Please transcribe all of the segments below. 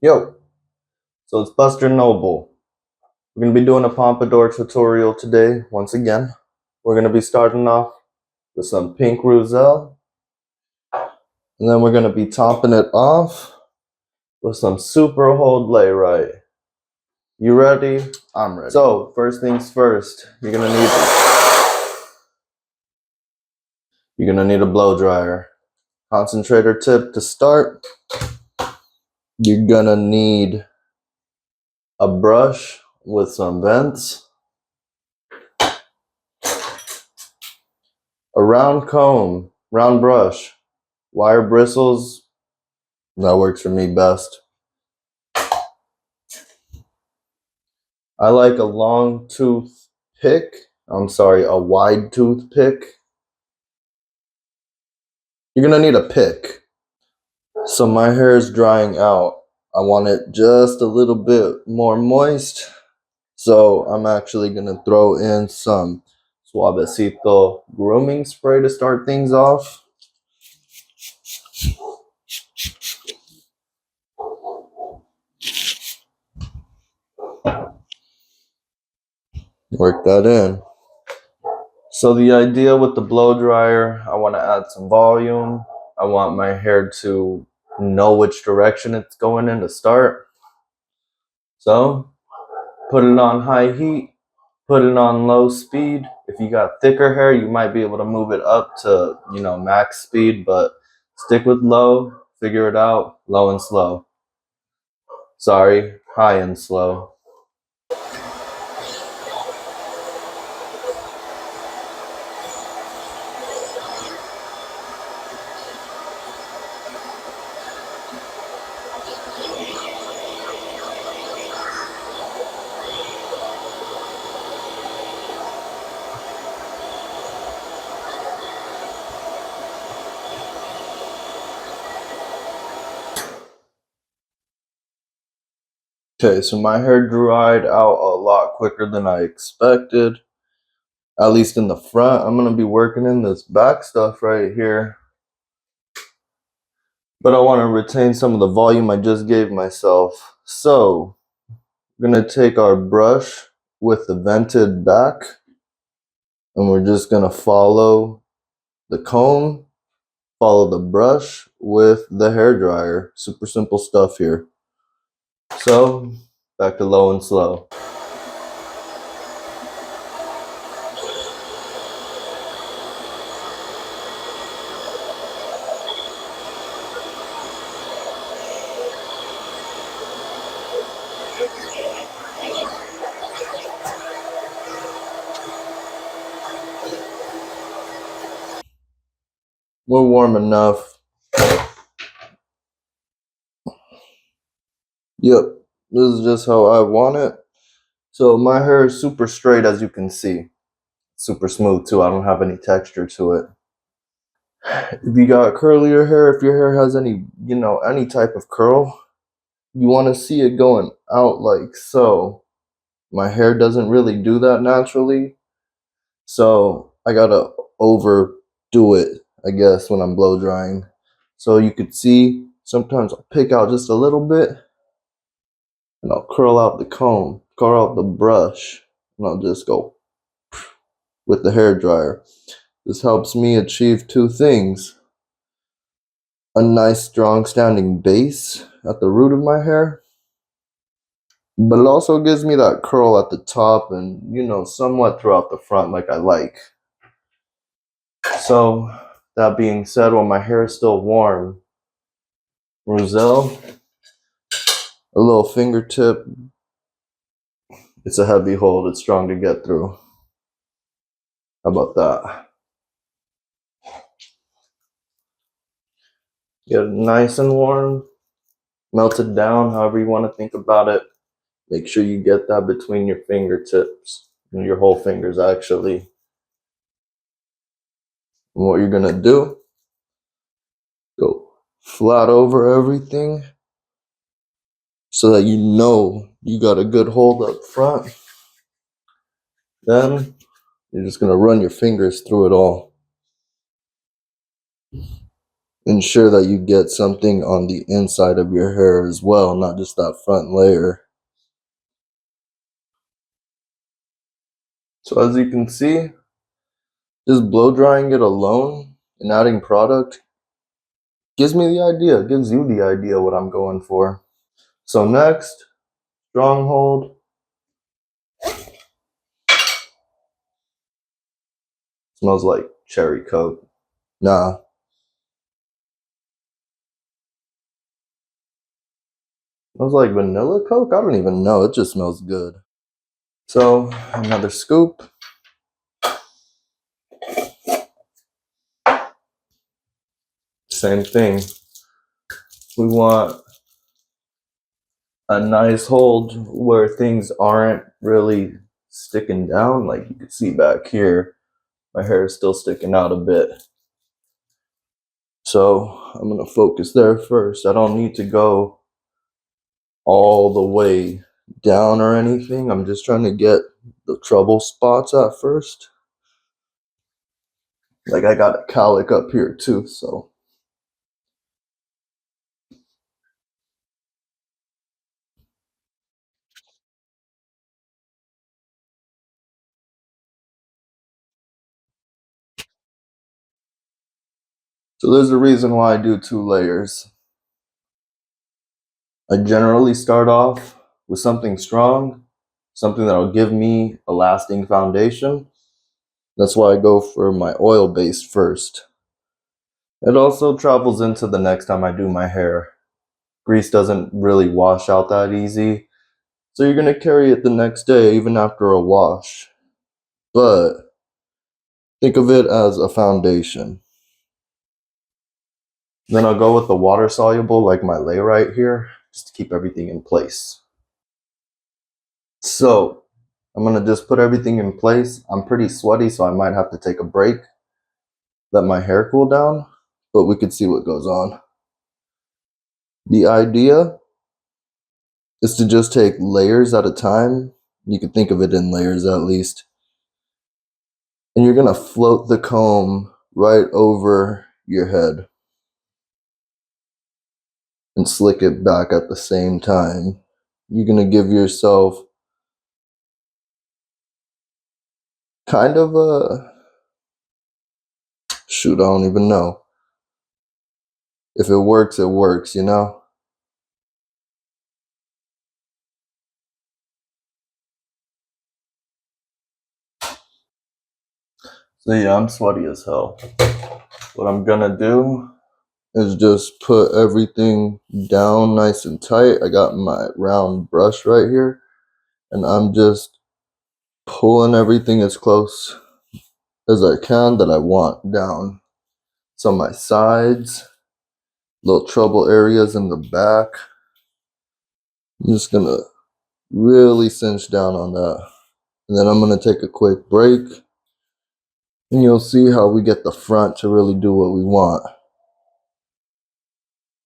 Yo, so it's Buster Noble. We're going to be doing a Pompadour tutorial today, once again. We're going to be starting off with some pink Reuzel, and then we're going to be topping it off with some super hold Layrite. You ready? I'm ready. So, first things first, you're going to need a blow dryer. Concentrator tip to start. You're going to need a brush with some vents, a round comb, round brush, wire bristles. That works for me best. I like a long tooth pick. A wide tooth pick. You're gonna need a pick. So my hair is drying out. I want it just a little bit more moist. So I'm actually gonna throw in some Cyal8r Grooming Spray to start things off. Work that in. So the idea with the blow dryer, I want to add some volume. I want my hair to know which direction it's going in to start. So put it on high heat, put it on low speed. If you got thicker hair, you might be able to move it up to, max speed, but stick with low, figure it out, low and slow. Sorry, high and slow. Okay, so my hair dried out a lot quicker than I expected. At least in the front. I'm going to be working in this back stuff right here. But I want to retain some of the volume I just gave myself. So, we're going to take our brush with the vented back. And we're just going to follow the comb, follow the brush with the hair dryer. Super simple stuff here. So, back to low and slow. We're warm enough. Yep, this is just how I want it. So my hair is super straight, as you can see. Super smooth too. I don't have any texture to it. If you got curlier hair, if your hair has any, any type of curl, you want to see it going out like so. My hair doesn't really do that naturally, so I gotta overdo it, I guess, when I'm blow drying. So you could see sometimes I'll pick out just a little bit and I'll curl out the comb, curl out the brush, and I'll just go with the hair dryer. This helps me achieve two things: a nice strong standing base at the root of my hair, but it also gives me that curl at the top and, somewhat throughout the front like I like. So that being said, while my hair is still warm, Reuzel, a little fingertip. It's a heavy hold, it's strong to get through. How about that? Get it nice and warm, melt it down however you want to think about it. Make sure you get that between your fingertips, your whole fingers actually. And what you're gonna do, go flat over everything so that you got a good hold up front. Then you're just gonna run your fingers through it all. ensure that you get something on the inside of your hair as well, not just that front layer. So as you can see, just blow drying it alone and adding product gives me the idea, gives you the idea what I'm going for. So next, stronghold. Smells like cherry coke. Nah. Smells like vanilla coke? I don't even know. It just smells good. So another scoop. Same thing. We want a nice hold where things aren't really sticking down. Like you can see back here, my hair is still sticking out a bit. So I'm gonna focus there first. I don't need to go all the way down or anything. I'm just trying to get the trouble spots at first. Like I got a cowlick up here too, so. So there's a reason why I do 2 layers. I generally start off with something strong, something that'll give me a lasting foundation. That's why I go for my oil base first. It also travels into the next time I do my hair. Grease doesn't really wash out that easy, so you're gonna carry it the next day even after a wash. But think of it as a foundation. Then I'll go with the water soluble like my Layrite here, just to keep everything in place. So I'm gonna just put everything in place. I'm pretty sweaty, so I might have to take a break, let my hair cool down, but we could see what goes on. The idea is to just take layers at a time. You could think of it in layers at least. And you're gonna float the comb right over your head and slick it back at the same time. You're gonna give yourself kind of a, shoot, I don't even know. If it works, you know? So yeah, I'm sweaty as hell. What I'm gonna do is just put everything down nice and tight. I got my round brush right here, and I'm just pulling everything as close as I can that I want down. So my sides, little trouble areas in the back. I'm just gonna really cinch down on that. And then I'm gonna take a quick break, and you'll see how we get the front to really do what we want.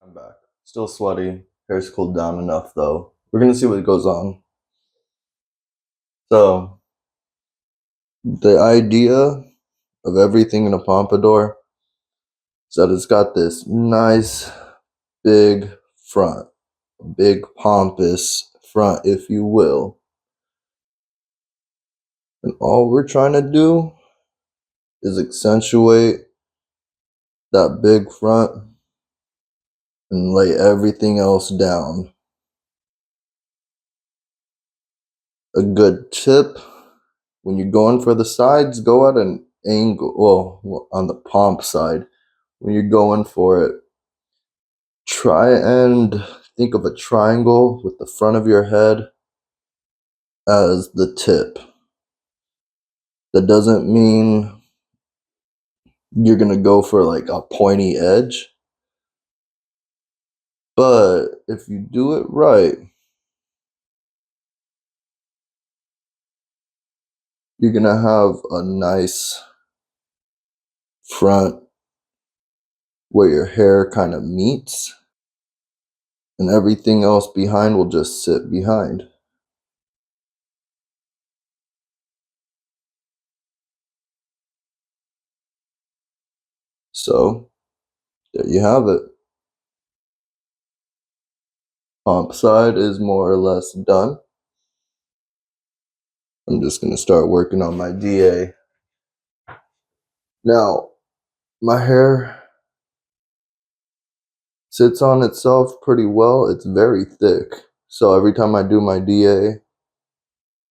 I'm back. Still sweaty. Hair's cooled down enough though. We're gonna see what goes on. So the idea of everything in a pompadour is that it's got this nice big front, big pompous front, if you will. And all we're trying to do is accentuate that big front and lay everything else down. A good tip, when you're going for the sides, go at an angle, well, on the pomp side, when you're going for it, try and think of a triangle with the front of your head as the tip. That doesn't mean you're gonna go for like a pointy edge, but if you do it right, you're gonna have a nice front where your hair kind of meets, and everything else behind will just sit behind. So There you have it. Pomp side is more or less done. I'm just going to start working on my DA. Now, my hair sits on itself pretty well. It's very thick. So every time I do my DA,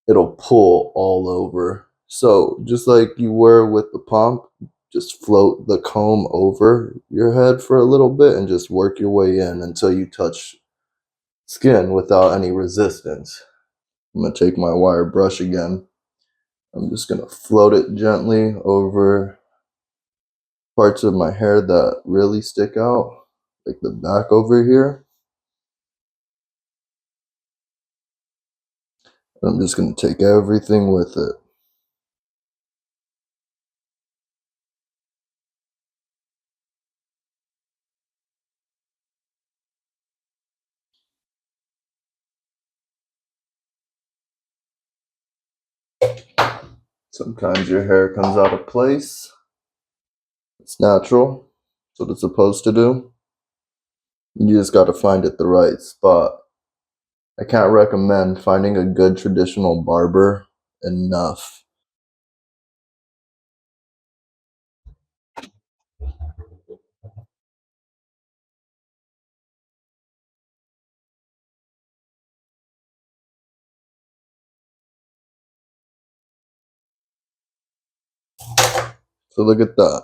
it'll pull all over. So just like you were with the pomp, just float the comb over your head for a little bit and just work your way in until you touch skin without any resistance. I'm going to take my wire brush again. I'm just going to float it gently over parts of my hair that really stick out, like the back over here. I'm just going to take everything with it. Sometimes your hair comes out of place. It's natural. That's what it's supposed to do. You just got to find it the right spot. I can't recommend finding a good traditional barber enough. So look at that.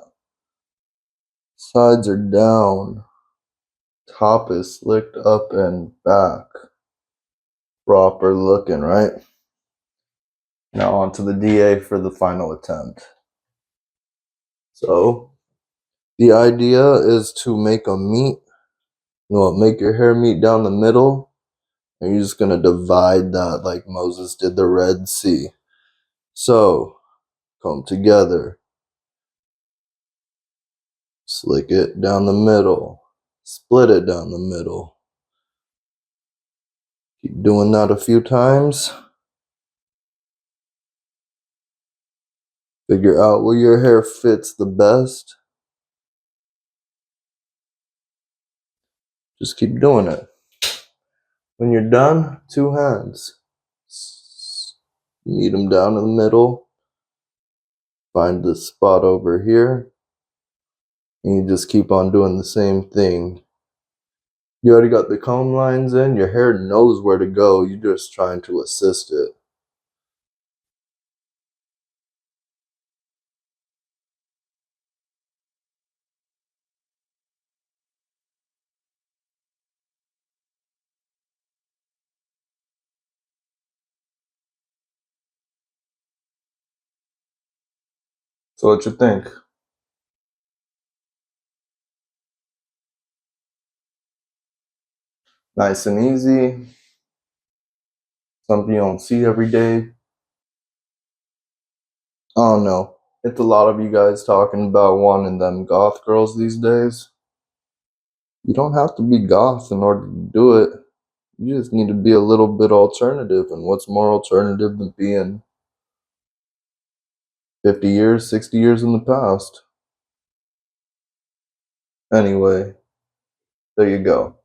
Sides are down. Top is slicked up and back. Proper looking, right? Now onto the DA for the final attempt. So the idea is to make a meet. Make your hair meet down the middle. And you're just gonna divide that like Moses did the Red Sea. So come together. Slick it down the middle. Split it down the middle. Keep doing that a few times. Figure out where your hair fits the best. Just keep doing it. When you're done, 2 hands. Meet them down in the middle. Find the spot over here. And you just keep on doing the same thing. You already got the comb lines in. Your hair knows where to go. You're just trying to assist it. So what you think? Nice and easy. Something you don't see every day. I don't know. It's a lot of you guys talking about wanting them goth girls these days. You don't have to be goth in order to do it. You just need to be a little bit alternative. And what's more alternative than being 50 years, 60 years in the past? Anyway, there you go.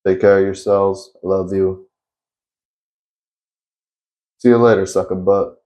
Take care of yourselves. I love you. See you later, suck a butt.